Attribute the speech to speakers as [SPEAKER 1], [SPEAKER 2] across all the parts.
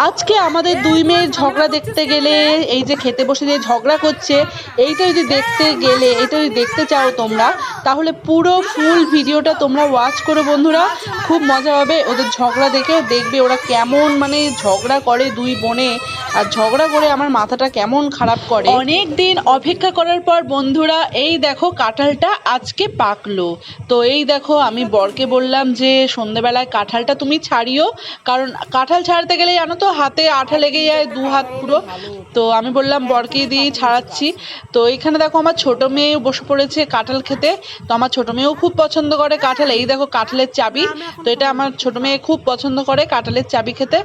[SPEAKER 1] আজকে আমাদের দুই মেয়ের ঝগড়া দেখতে গেলে এই যে খেতে বসে যে ঝগড়া করছে এইটা যদি দেখতে গেলে এটা যদি দেখতে চাও তোমরা তাহলে পুরো ফুল ভিডিওটা তোমরা ওয়াচ করো বন্ধুরা। খুব মজা হবে ওদের ঝগড়া দেখে, দেখবে ওরা কেমন মানে ঝগড়া করে দুই বোনে, আর ঝগড়া করে আমার মাথাটা কেমন খারাপ করে। অনেক দিন অপেক্ষা করার পর বন্ধুরা এই দেখো কাঁঠালটা আজকে পাকলো। তো এই দেখো আমি বরকে বললাম যে সন্ধ্যেবেলায় কাঁঠালটা তুমি ছাড়িও, কারণ কাঁঠাল ছাড়তে গেলে জানো তো হাতে আঠা লেগে যায়, দু হাত পুরো। তো আমি বললাম বরকে দিয়েই ছাড়াচ্ছি। তো এইখানে দেখো আমার ছোট মেয়ে বসে পড়েছে কাঁঠাল খেতে। তো আমার ছোট মেয়েও খুব পছন্দ করে কাঁঠাল। এই দেখো কাঁঠালের চাবি, তো এটা আমার ছোট মেয়ে খুব পছন্দ করে কাঁঠালের চাবি খেতে।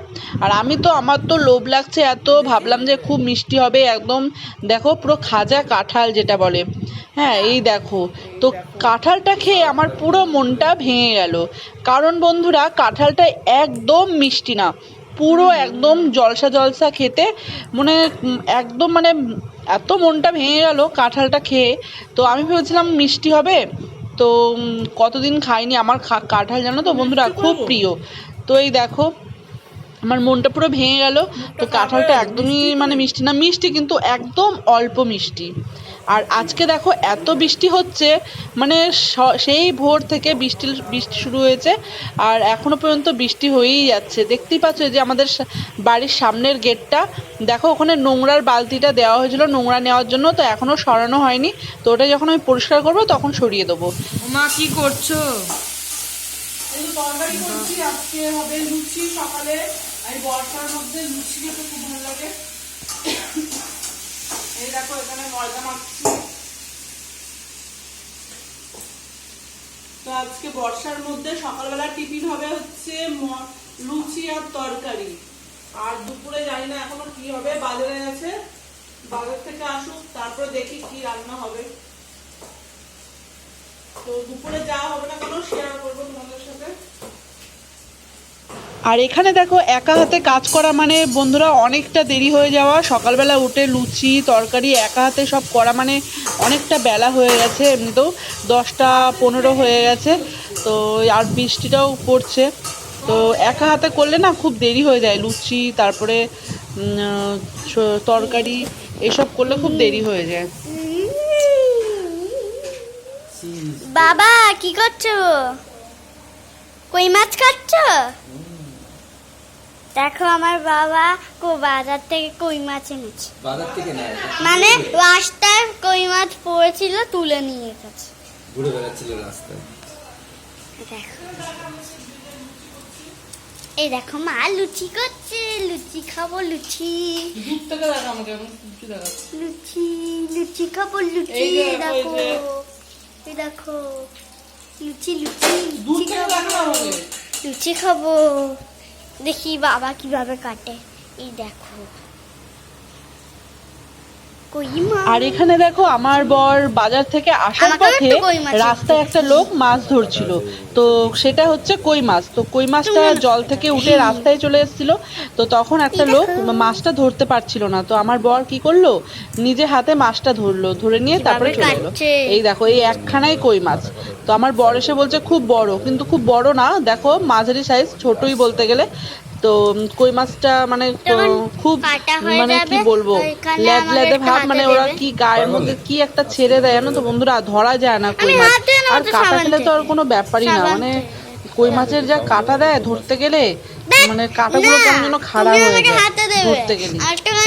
[SPEAKER 1] আর আমি তো আমার তো লোভ লাগছে এত, ভাবলাম যে খুব মিষ্টি হবে একদম। দেখো পুরো খাজা কাঁঠাল যেটা বলে, হ্যাঁ এই দেখো। তো কাঁঠালটা খেয়ে আমার পুরো মনটা ভেঙে গেল, কারণ বন্ধুরা কাঁঠালটা একদম মিষ্টি না, পুরো একদম জলসা জলসা খেতে, মানে একদম মানে এত মনটা ভেঙে গেল কাঁঠালটা খেয়ে। তো আমি ভেবেছিলাম মিষ্টি হবে, তো কতদিন খাইনি, আমার কাঁঠাল জানো তো বন্ধুরা খুব প্রিয়। তো এই দেখো আমার মনটা পুরো ভেঙে গেল। তো কাঁঠালটা একদমই মানে মিষ্টি না, মিষ্টি কিন্তু একদম অল্প মিষ্টি। আর আজকে দেখো এত বৃষ্টি হচ্ছে, মানে সেই ভোর থেকে বৃষ্টি বৃষ্টি শুরু হয়েছে আর এখনো পর্যন্ত বৃষ্টি হয়েই যাচ্ছে। দেখতেই পাচ্ছ যে আমাদের বাড়ির সামনের গেটটা দেখো, ওখানে নোংরার বালতিটা দেওয়া হয়েছিল নোংরা নেওয়ার জন্য, তো এখনো সরানো হয়নি। তো ওটা যখন আমি পরিষ্কার করবো তখন সরিয়ে দেবো।
[SPEAKER 2] মা কি করছো?
[SPEAKER 1] তরকারি করছি, আজকে হবে লুচি সকালে। এই বর্ষার মধ্যে লুচি খেতে খুব ভালো লাগে। এই দেখো এখানে ময়দা মাখছি। তো আজকে বর্ষার মধ্যে সকালবেলা টিফিন হবে হচ্ছে লুচি আর তরকারি। আর দুপুরে জানি না এখনো কি হবে, বাজারে আছে, বাজার থেকে আসুক তারপরে দেখি কি রান্না হবে। তো দুপুরে যাওয়া হবে না কেন শেয়ার করবো তোমাদের সাথে। আর এখানে দেখো একা হাতে কাজ করা মানে বন্ধুরা অনেকটা দেরি হয়ে যাওয়া। সকালবেলা উঠে লুচি তরকারি একা হাতে সব করা মানে অনেকটা বেলা হয়ে গেছে, এমনিতেও 10টা 15 হয়ে গেছে। তো আর বৃষ্টিটাও পড়ছে, তো একা হাতে করলে না খুব দেরি হয়ে যায়। লুচি তারপরে তরকারি এসব করলে খুব দেরি হয়ে যায়।
[SPEAKER 3] বাবা কি করছো? কই মাছ খাচ্ছো? দেখো আমার বাবা বাজার থেকে কই মাছ এনেছে।
[SPEAKER 2] বাজার থেকে না,
[SPEAKER 3] মানে রাস্তায় কই মাছ পড়েছিল তুলে নিয়ে গেছে,
[SPEAKER 2] ঘুরে বেড়াচ্ছিল রাস্তায়।
[SPEAKER 3] দেখো এই দেখো মা লুচি করছে, লুচি খাবো লুচি।
[SPEAKER 1] দূর থেকে দেখো আমাকে,
[SPEAKER 3] লুচি লুচি খাবো লুচি। দেখো এই দেখো লুচি লুচি লুচি খাবো। দেখি বাবা কিভাবে কাটে, এই দেখো।
[SPEAKER 1] আর এখানে দেখো আমার বর বাজার থেকে আসার পথে রাস্তায় একটা লোক মাছ ধরছিল, তো সেটা হচ্ছে কই মাছ। তো কই মাছটা জল থেকে উঠে রাস্তায় চলে এসেছিল, তো তখন একটা লোক মাছটা ধরতে পারছিল না। তো আমার বর কি করলো, নিজে হাতে মাছটা ধরলো, ধরে নিয়ে তারপরে চলে এলো। এই দেখো এই একখানাই কই মাছ। তো আমার বর এসে বলছে খুব বড়, কিন্তু খুব বড় না, দেখো মাঝারি সাইজ, ছোটই বলতে গেলে। তো কই মাছটা মানে খুব মানে কি বলবো ল্যাদ ল্যাদে ভাব, মানে ওরা কি গায়ের মধ্যে কি একটা ছেড়ে দেয় জানো তো বন্ধুরা, ধরা যায় না কই মাছ। আর কাটা খেলে তো আর কোনো ব্যাপারই না, মানে কই মাছের যা কাটা দেয় ধরতে গেলে, মানে কাটাগুলো কেমন যেন খাড়া হয়ে যায় ধরতে গেলে।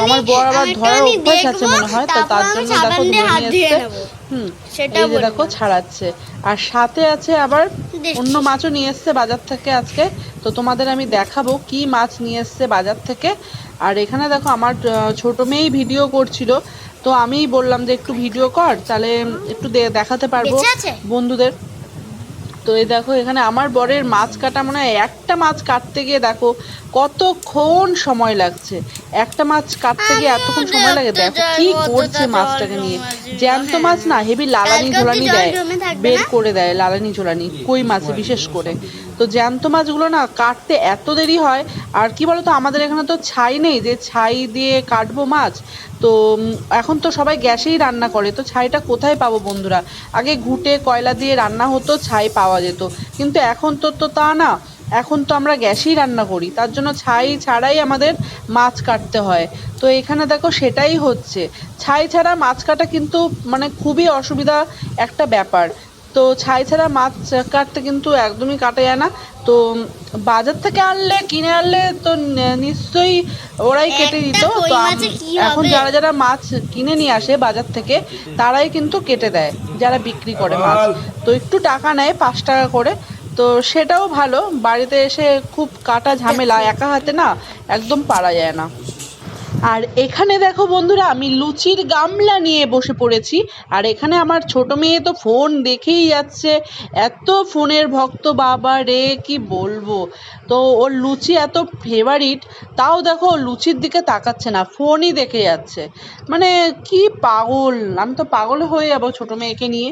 [SPEAKER 1] আমার বর আবার ধরার অভ্যাস আছে মনে হয়, তো তার জন্য দেখো ধরে নিয়ে এসছে। এই যে দেখো ছাড়াচ্ছে। আর সাথে আছে আবার অন্য মাছও নিয়ে এসছে বাজার থেকে আজকে, তো তোমাদের আমি দেখাবো কি মাছ নিয়ে এসছে বাজার থেকে। আর এখানে দেখো আমার ছোট মেয়েই ভিডিও করছিল, তো আমিই বললাম যে একটু ভিডিও কর, তাহলে একটু দেখাতে পারবো বন্ধুদের। তো এই দেখো এখানে আমার বরের মাছ কাটা, মানে একটা মাছ কাটতে গিয়ে দেখো কতক্ষণ সময় লাগছে। একটা মাছ কাটতে গিয়ে এতক্ষণ সময় লাগে, দেখো কি করছে মাছটাকে নিয়ে। জ্যান্ত মাছ না, হেভি লালানি ঝোলানি দেয়, বের করে দেয় লালানি ঝোলানি কই মাছে বিশেষ করে। তো জ্যান্ত মাছগুলো না কাটতে এত দেরি হয়। আর কি বলতো আমাদের এখানে তো ছাই নেই যে ছাই দিয়ে কাটবো মাছ, তো এখন তো সবাই গ্যাসেই রান্না করে, তো ছাইটা কোথায় পাবো বন্ধুরা। আগে ঘুঁটে কয়লা দিয়ে রান্না হতো, ছাই পাওয়া যেত, কিন্তু এখন তো তা না। এখন তো আমরা গ্যাসেই রান্না করি, তার জন্য ছাই ছাড়াই আমাদের মাছ কাটতে হয়। তো এখানে দেখো সেটাই হচ্ছে, ছাই ছাড়া মাছ কাটা কিন্তু মানে খুবই অসুবিধা একটা ব্যাপার। তো ছাই ছাড়া মাছ কাটতে কিন্তু একদমই কাটা যায় না। তো বাজার থেকে আনলে, কিনে আনলে তো নিশ্চয়ই ওরাই কেটে দিত।
[SPEAKER 3] একটা কই
[SPEAKER 1] তো
[SPEAKER 3] মাছে কি
[SPEAKER 1] এখন
[SPEAKER 3] হবে?
[SPEAKER 1] যারা যারা মাছ কিনে নিয়ে আসে বাজার থেকে, তারাই কিন্তু কেটে দেয়, যারা বিক্রি করে মাছ। তো একটু টাকা নেয় 5 টাকা করে। তো সেটাও ভালো, বাড়িতে এসে খুব কাটা ঝামেলা, একা হাতে না একদম পারা যায় না। আর এখানে দেখো বন্ধুরা, আমি লুচির গামলা নিয়ে বসে পড়েছি। আর এখানে আমার ছোট মেয়ে তো ফোন দেখেই যাচ্ছে, এত ফোনের ভক্ত বাবা রে, কি বলবো। তো ওর লুচি এত ফেভারিট, তাও দেখো ও লুচির দিকে তাকাচ্ছে না, ফোনই দেখে যাচ্ছে। মানে কি পাগল, আমি তো পাগল হয়ে যাবো ছোট মেয়েকে নিয়ে।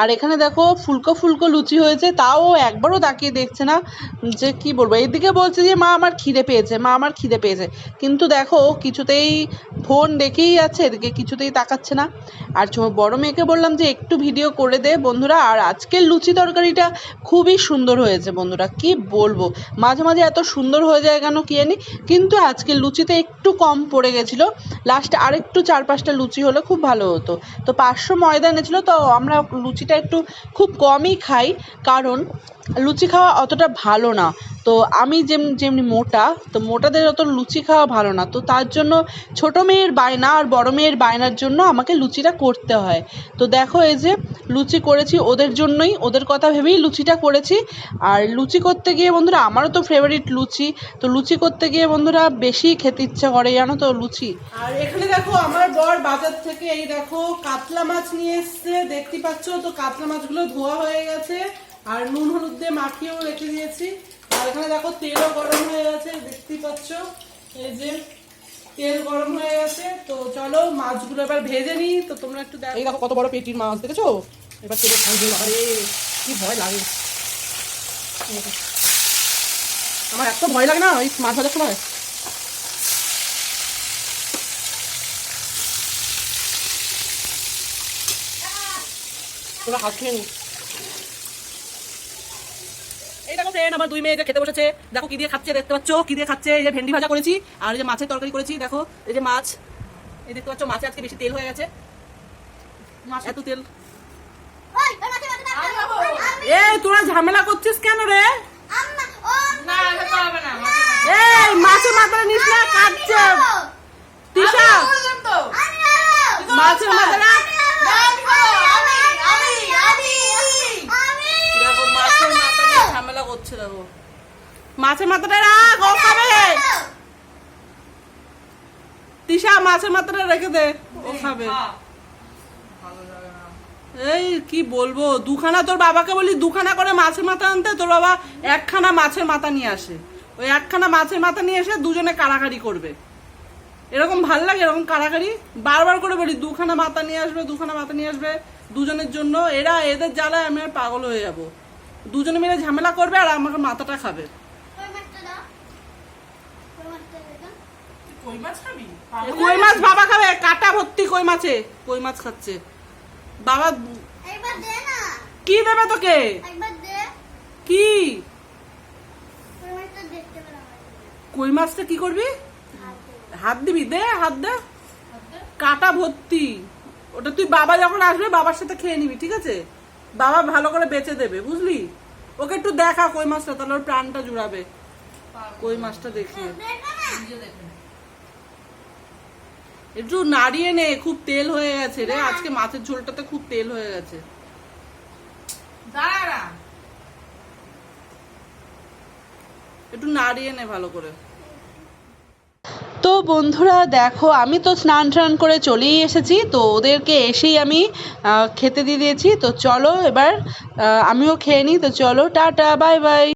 [SPEAKER 1] আর এখানে দেখো ফুলকো ফুলকো লুচি হয়েছে, তাও একবারও তাকিয়ে দেখছে না। যে কি বলবো, এইদিকে বলছে যে মা আমার খিদে পেয়েছে, মা আমার খিদে পেয়েছে, কিন্তু দেখো কিছুতেই ফোন দেখেই যাচ্ছে, এদিকে কিছুতেই তাকাচ্ছে না। আর বড় মেয়েকে বললাম যে একটু ভিডিও করে দে বন্ধুরা। আর আজকের লুচি তরকারিটা খুবই সুন্দর হয়েছে বন্ধুরা, কি বলবো, মাঝে মাঝে এত সুন্দর হয়ে যায় কেন কি জানি, কিন্তু আজকের লুচিতে একটু কম পড়ে গেছিলো। লাস্টে আরেকটু 4-5টা লুচি হলে খুব ভালো হতো। তো 500 ময়দা এনেছিল, তো আমরা লুচিটা একটু খুব কমই খাই, কারণ লুচি খাওয়া অতটা ভালো না। তো আমি যেমনি মোটা, তো মোটাদের অত লুচি খাওয়া ভালো না। তো তার জন্য ছোট মেয়ের বায়না আর বড় মেয়ের বায়নার জন্য আমাকে লুচিটা করতে হয়। তো দেখো এই যে লুচি করেছি ওদের জন্যই, ওদের কথা ভেবেই লুচিটা করেছি। আর লুচি করতে গিয়ে বন্ধুরা, আমারও তো ফেভারিট লুচি। তো লুচি করতে গিয়ে বন্ধুরা বেশি খেতে ইচ্ছা করে জানো তো লুচি। আর এখানে দেখো আমার বর বাজার থেকে এই দেখো কাতলা মাছ নিয়ে এসছে, দেখতে পাচ্ছ। তো কাতলা মাছগুলো ধোয়া হয়ে গেছে, আর নুন হলুদ দিয়ে মাখিয়েও রেখে দিয়েছি। আর এখানে দেখো তেলও গরম হয়ে গেছে, দেখতেই পাচ্ছ, এই যে তেল গরম হয়ে গেছে। তো চলো মাছগুলো এবার ভেজে নিই। তো তোমরা একটু দেখো, এই দেখো কত বড় পেটির মাছ, দেখেছো? এবার তেলে ছাড়বে, আরে কি ভয় লাগে, আমার এত ভয় লাগে না ওই মাছ ভাজার সময়। তোমরা হাত খেয়ে নি। এই দেখো ফ্রেন্ড, আমার 2 মেয়ে যে খেতে বসেছে, দেখো কি দিয়ে খাচ্ছে, দেখতে পাচ্ছ কি দিয়ে খাচ্ছে। এই যে ভেন্ডি ভাজা করেছি, আর এই যে মাছের তরকারি করেছি। দেখো এই যে মাছ, এই দেখতে পাচ্ছ মাছে আজকে বেশি তেল হয়ে গেছে, এত তেল। এই তোরা ঝামেলা করছিস কেন রে? এই মাছের মাথাটা নিস না, কাটছে তিশা, মাছের মাথাটা। দেখো মাছের মাথা নিয়ে ঝামেলা করছে, দেখো মাছের মাথাটা রাখ, ও খাবে। তিশা মাছের মাথাটা রেখে দে, ও খাবে। এই কি বলবো, দুখানা তোর বাবাকে বলি 2খানা করে মাছের মাথা আনতে, তোর বাবা 1খানা মাছের মাথা নিয়ে আসে। ওই 1খানা মাছের মাথা নিয়ে এসে দুজনে কাড়াকাড়ি করবে। এরকম ভাল লাগে এরকম কাড়াকাড়ি? বারবার করে বলি 2খানা মাথা নিয়ে আসবে, 2খানা মাথা নিয়ে আসবে দুজনের জন্য। এদের জ্বালায় আমি আর পাগল হয়ে যাব। দুজনে মিলে ঝামেলা করবে আর আমাকে মাথাটা খাবে। কই মাছ বাবা খাবে, কাটা ভর্তি কই মাছে, কই মাছ খাচ্ছে বাবা। কি দেবে তোকে? কি কই মাছটা কি করবি? হাত দিবি? দে হাত দে, কাটা ভর্তি। ওটা তুই বাবা যখন আসবে বাবার সাথে খেয়ে নিবি, ঠিক আছে? বাবা ভালো করে বেচে দেবে, বুঝলি? ওকে একটু দেখা কই মাছটা, তাহলে ওর প্রাণটা জুড়াবে। কই মাছটা দেখিয়ে একটু নাড়িয়ে নে, খুব তেল হয়ে গেছে রে আজকে, মাছের ঝোলটাতে খুব তেল হয়ে গেছে। একটু নাড়িয়ে নে ভালো করে। তো বন্ধুরা দেখো, আমি তো স্নান টান করে চলেই এসেছি। তো ওদেরকে এসেই আমি খেতে দিয়ে দিয়েছি। তো চলো এবার আমিও খেয়ে নিই। তো চলো টাটা, বাই বাই।